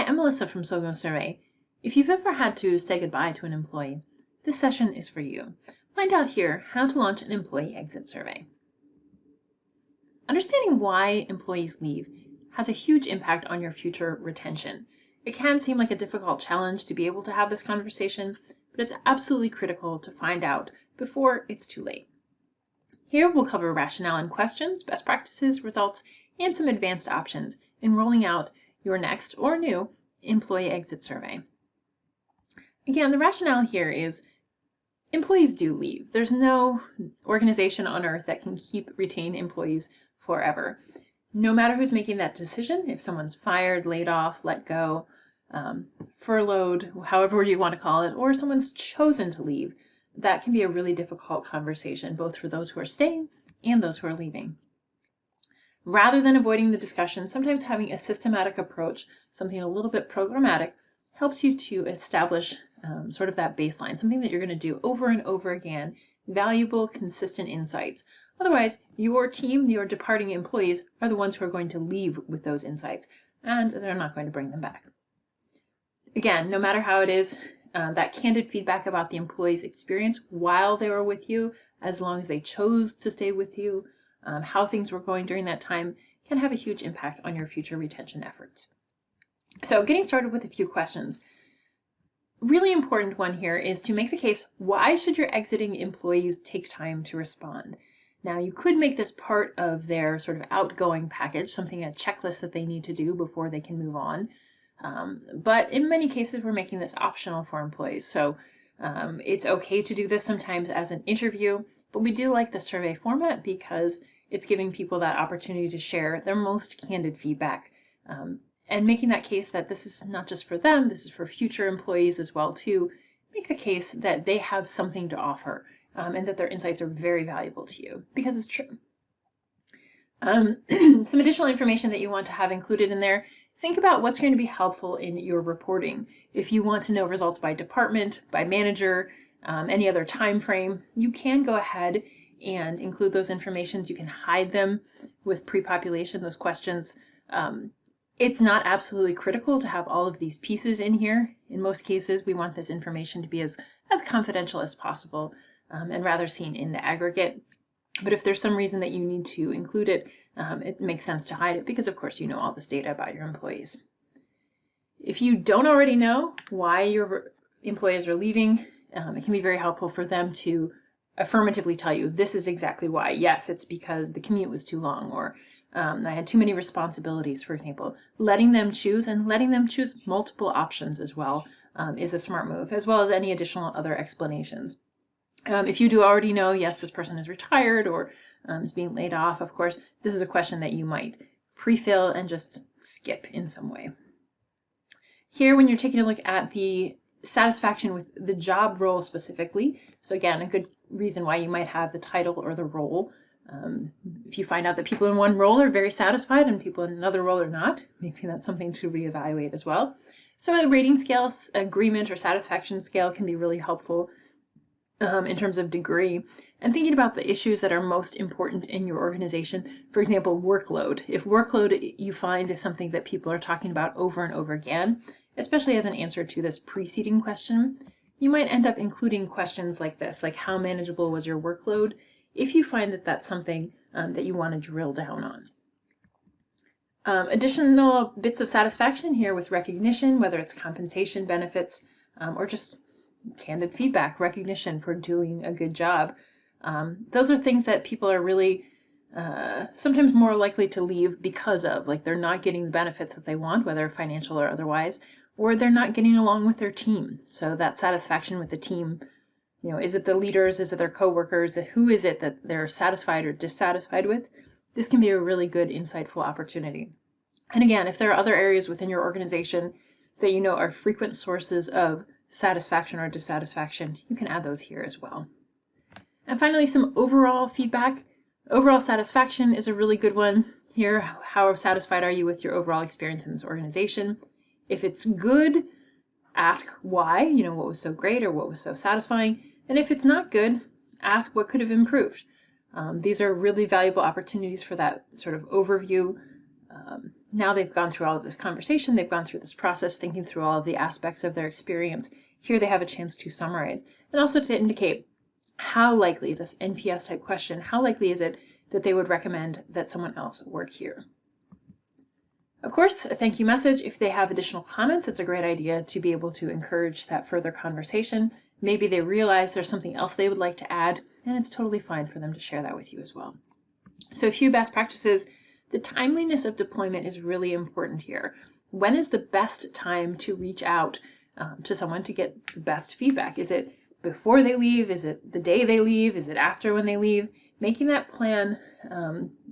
I'm Melissa from SoGoSurvey. If you've ever had to say goodbye to an employee, this session is for you. Find out here how to launch an employee exit survey. Understanding why employees leave has a huge impact on your future retention. It can seem like a difficult challenge to be able to have this conversation, but it's absolutely critical to find out before it's too late. Here we'll cover rationale and questions, best practices, results, and some advanced options in rolling out your next or new employee exit survey. Again, the rationale here is employees do leave. There's no organization on earth that can retain employees forever. No matter who's making that decision, if someone's fired, laid off, let go, furloughed, however you want to call it, or someone's chosen to leave, that can be a really difficult conversation, both for those who are staying and those who are leaving. Rather than avoiding the discussion, sometimes having a systematic approach, something a little bit programmatic, helps you to establish sort of that baseline, something that you're going to do over and over again, valuable, consistent insights. Otherwise, your team, your departing employees, are the ones who are going to leave with those insights, and they're not going to bring them back. Again, no matter how it is, that candid feedback about the employee's experience while they were with you, as long as they chose to stay with you, how things were going during that time, can have a huge impact on your future retention efforts. So getting started with a few questions. Really important one here is to make the case, why should your exiting employees take time to respond? Now, you could make this part of their sort of outgoing package, a checklist that they need to do before they can move on. But in many cases, we're making this optional for employees. So it's okay to do this sometimes as an interview, but we do like the survey format because it's giving people that opportunity to share their most candid feedback and making that case that this is not just for them, this is for future employees as well too. Make the case that they have something to offer and that their insights are very valuable to you, because it's true. Some additional information that you want to have included in there. Think about what's going to be helpful in your reporting. If you want to know results by department, by manager, any other time frame, you can go ahead and include those informations. You can hide them with pre-population, those questions. It's not absolutely critical to have all of these pieces in here. In most cases, we want this information to be as confidential as possible and rather seen in the aggregate. But if there's some reason that you need to include it, it makes sense to hide it because, of course, you know all this data about your employees. If you don't already know why your employees are leaving, it can be very helpful for them to affirmatively tell you, this is exactly why. Yes, it's because the commute was too long, or I had too many responsibilities, for example. Letting them choose, and letting them choose multiple options as well, is a smart move, as well as any additional other explanations. If you do already know, yes, this person is retired or is being laid off, of course, this is a question that you might pre-fill and just skip in some way. Here, when you're taking a look at the satisfaction with the job role specifically, so again, a good reason why you might have the title or the role. If you find out that people in one role are very satisfied and people in another role are not, maybe that's something to reevaluate as well. So a rating scale, agreement, or satisfaction scale can be really helpful in terms of degree, and thinking about the issues that are most important in your organization. For example, workload. If workload you find is something that people are talking about over and over again, especially as an answer to this preceding question, you might end up including questions like this, like how manageable was your workload, if you find that that's something that you want to drill down on. Additional bits of satisfaction here with recognition, whether it's compensation, benefits, or just candid feedback, recognition for doing a good job. Those are things that people are really sometimes more likely to leave because of, like they're not getting the benefits that they want, whether financial or otherwise, or they're not getting along with their team. So that satisfaction with the team, is it the leaders, is it their coworkers, who is it that they're satisfied or dissatisfied with? This can be a really good, insightful opportunity. And again, if there are other areas within your organization that you know are frequent sources of satisfaction or dissatisfaction, you can add those here as well. And finally, some overall feedback. Overall satisfaction is a really good one here. How satisfied are you with your overall experience in this organization? If it's good, ask why, what was so great or what was so satisfying. And if it's not good, ask what could have improved. These are really valuable opportunities for that sort of overview, Now they've gone through all of this conversation, they've gone through this process, thinking through all of the aspects of their experience. Here they have a chance to summarize and also to indicate how likely, this NPS type question, how likely is it that they would recommend that someone else work here? Of course, a thank you message. If they have additional comments, it's a great idea to be able to encourage that further conversation. Maybe they realize there's something else they would like to add, and it's totally fine for them to share that with you as well. So a few best practices. The timeliness of deployment is really important here. When is the best time to reach out to someone to get the best feedback? Is it before they leave? Is it the day they leave? Is it after when they leave? Making that plan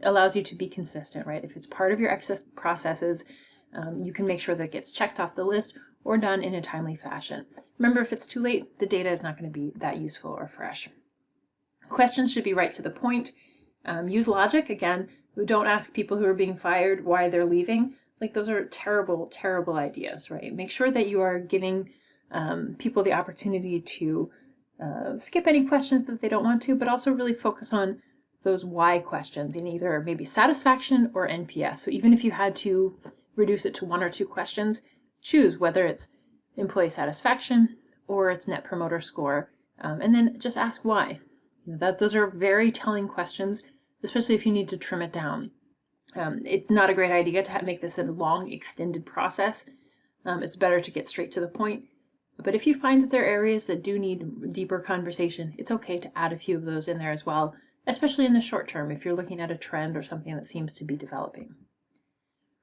allows you to be consistent, right? If it's part of your access processes, you can make sure that it gets checked off the list or done in a timely fashion. Remember, if it's too late, the data is not going to be that useful or fresh. Questions should be right to the point. Use logic. Again, don't ask people who are being fired why they're leaving. Like, those are terrible, terrible ideas, right? Make sure that you are giving people the opportunity to skip any questions that they don't want to, but also really focus on those why questions in either maybe satisfaction or NPS. So even if you had to reduce it to 1 or 2 questions, choose whether it's employee satisfaction or it's net promoter score, and then just ask why. Those are very telling questions, especially if you need to trim it down. It's not a great idea to make this a long, extended process. It's better to get straight to the point. But if you find that there are areas that do need deeper conversation, it's okay to add a few of those in there as well, especially in the short term if you're looking at a trend or something that seems to be developing.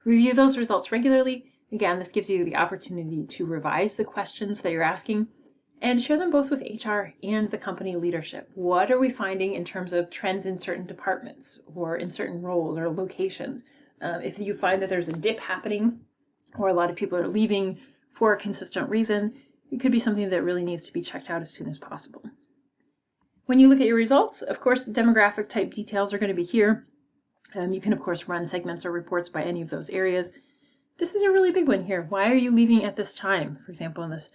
Review those results regularly. Again, this gives you the opportunity to revise the questions that you're asking and share them both with HR and the company leadership. What are we finding in terms of trends in certain departments or in certain roles or locations? If you find that there's a dip happening or a lot of people are leaving for a consistent reason, it could be something that really needs to be checked out as soon as possible. When you look at your results, of course, demographic type details are going to be here. You can, of course, run segments or reports by any of those areas. This is a really big one here. Why are you leaving at this time? For example, in this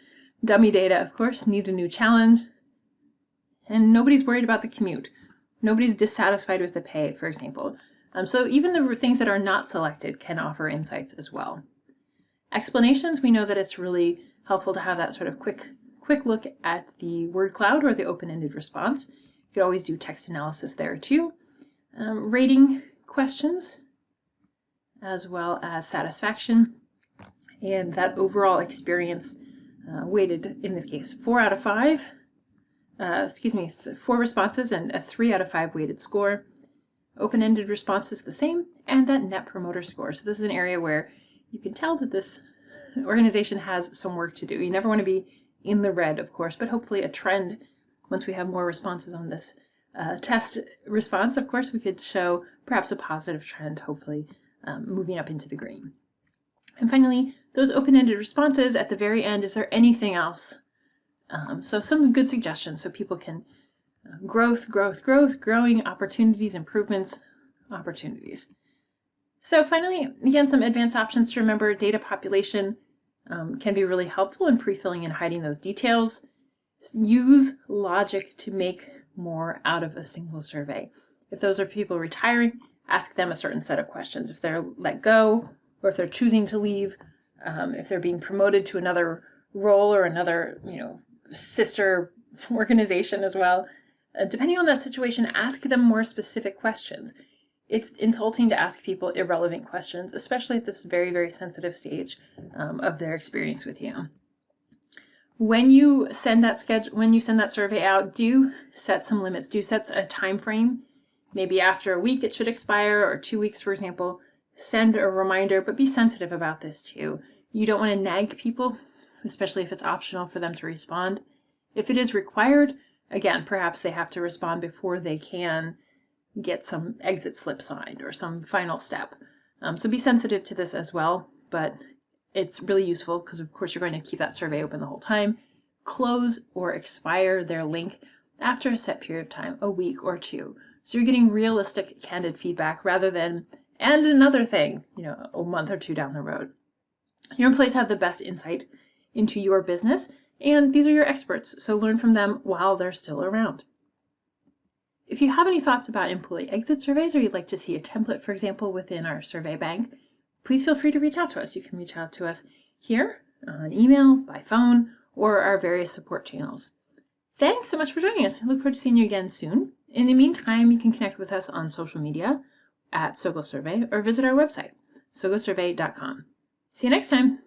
dummy data, of course, need a new challenge. And nobody's worried about the commute. Nobody's dissatisfied with the pay, for example. So even the things that are not selected can offer insights as well. Explanations, we know that it's really helpful to have that sort of quick look at the word cloud or the open-ended response. You could always do text analysis there too. Rating questions, as well as satisfaction, and that overall experience weighted, in this case, 4 out of 5. 4 responses and a 3 out of 5 weighted score. Open-ended response is the same, and that net promoter score. So this is an area where you can tell that this organization has some work to do. You never want to be in the red, of course, but hopefully a trend, once we have more responses on this test response, of course, we could show perhaps a positive trend, hopefully moving up into the green. And finally, those open-ended responses at the very end, is there anything else? So some good suggestions so people can growing, opportunities, improvements, opportunities. So finally, again, some advanced options to remember. Data population can be really helpful in pre-filling and hiding those details. Use logic to make more out of a single survey. If those are people retiring, ask them a certain set of questions. If they're let go, or if they're choosing to leave, if they're being promoted to another role or another, sister organization as well. Depending on that situation, ask them more specific questions. It's insulting to ask people irrelevant questions, especially at this very, very sensitive stage of their experience with you. When you send that survey out, do set some limits. Do set a time frame. Maybe after a week it should expire, or 2 weeks, for example. Send a reminder, but be sensitive about this too. You don't want to nag people, especially if it's optional for them to respond. If it is required, again, perhaps they have to respond before they can get some exit slip signed or some final step. So be sensitive to this as well, but it's really useful because, of course, you're going to keep that survey open the whole time. Close or expire their link after a set period of time, a week or 2. So you're getting realistic, candid feedback rather than, and another thing, a month or 2 down the road. Your employees have the best insight into your business, and these are your experts, so learn from them while they're still around. If you have any thoughts about employee exit surveys, or you'd like to see a template, for example, within our survey bank, please feel free to reach out to us. You can reach out to us here on email, by phone, or our various support channels. Thanks so much for joining us. I look forward to seeing you again soon. In the meantime, you can connect with us on social media at SoGoSurvey or visit our website, SoGoSurvey.com. See you next time.